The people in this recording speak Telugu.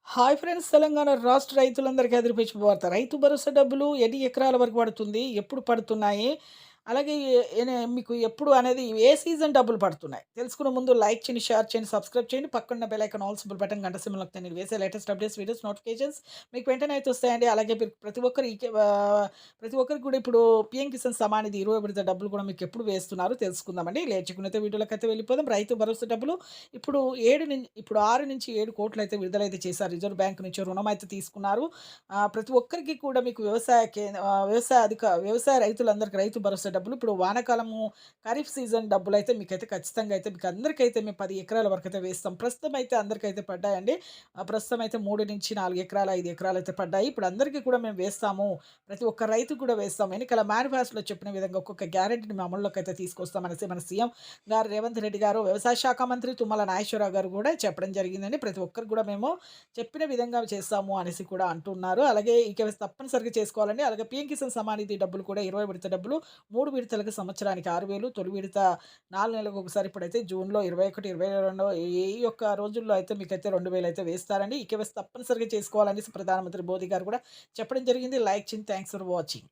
Hi friends! తెలంగాణ రాష్ట్ర రైతులందరికీ అదిరిపోయే వార్త. రైతు భరోసా డబ్బులు ఎన్ని ఎకరాల వరకు పడుతుంది? ఎప్పుడు పడుతున్నాయి? అలాగే మీకు ఎప్పుడు అనేది ఏ సీజన్ డబ్బులు పడుతున్నాయి? తెలుసుకునే ముందు లైక్ చేయండి, షేర్ చేయండి, సబ్స్క్రైబ్ చేయండి. పక్కనున్న bell icon all symbol button గంట సింబల్ నొక్కితే నేను వేసే లేటెస్ట్ అప్డేట్స్, వీడియోస్ నోటిఫికేషన్స్ మీకు వెంటనే అయితే వస్తాయండి. అలాగే మీరు ప్రతి ఒక్కరికి కూడా ఇప్పుడు పీఎం కిసాన్ సమాన్ నిధి 20 విడత డబ్బులు కూడా మీకు ఎప్పుడు వేస్తున్నారో తెలుసుకుందామండి. లేట్ చేయకుండా అయితే వీడియోలోకైతే వెళ్ళిపోదాం. రైతు భరోసా డబ్బులు ఇప్పుడు 6-7 కోట్లయితే విడుదలైతే చేశారు. రిజర్వ్ బ్యాంక్ నుంచి రుణం అయితే తీసుకున్నారు. ప్రతి ఒక్కరికి కూడా మీకు వ్యవసాయ రైతులందరికీ రైతు భరోసా డబ్బులు ఇప్పుడు వానాకాలము ఖరీఫ్ సీజన్ డబ్బులైతే మీకైతే ఖచ్చితంగా అయితే మీకు అందరికైతే మేము 10 ఎకరాల వరకైతే వేస్తాం. ప్రస్తుతం అయితే అందరికైతే పడ్డాయండి. ప్రస్తుతం అయితే 3-4 ఎకరాలు, 5 ఎకరాలు అయితే పడ్డాయి. ఇప్పుడు అందరికీ కూడా మేము వేస్తాము. ప్రతి ఒక్క రైతుకు కూడా వేస్తాము. ఎన్నికల మేనిఫెస్టోలో చెప్పిన విధంగా ఒక్కొక్క గ్యారంటీని మేము అమల్లోకి అయితే తీసుకొస్తామనేసి మన సీఎం గారు రేవంత్ రెడ్డి గారు, వ్యవసాయ శాఖ మంత్రి తుమ్మల నాగేశ్వరరావు గారు కూడా చెప్పడం జరిగిందండి. ప్రతి ఒక్కరికి కూడా మేము చెప్పిన విధంగా చేస్తాము అనేసి కూడా అంటున్నారు. అలాగే ఇక తప్పనిసరిగా చేసుకోవాలండి. అలాగే పీఎం కిసాన్ సమ్మాన్ నిధి డబ్బులు కూడా 20 విడత డబ్బులు 3 విడతలకు సంవత్సరానికి 6,000, తొలి విడత 4 నెలలకు ఒకసారి ఇప్పుడైతే జూన్‌లో 21, 22 ఈ యొక్క రోజుల్లో అయితే మీకైతే 2,000 అయితే వేస్తారండి. తప్పనిసరిగా చేసుకోవాలనేసి ప్రధానమంత్రి మోదీ గారు కూడా చెప్పడం జరిగింది. లైక్ చేయండి. Thanks for watching.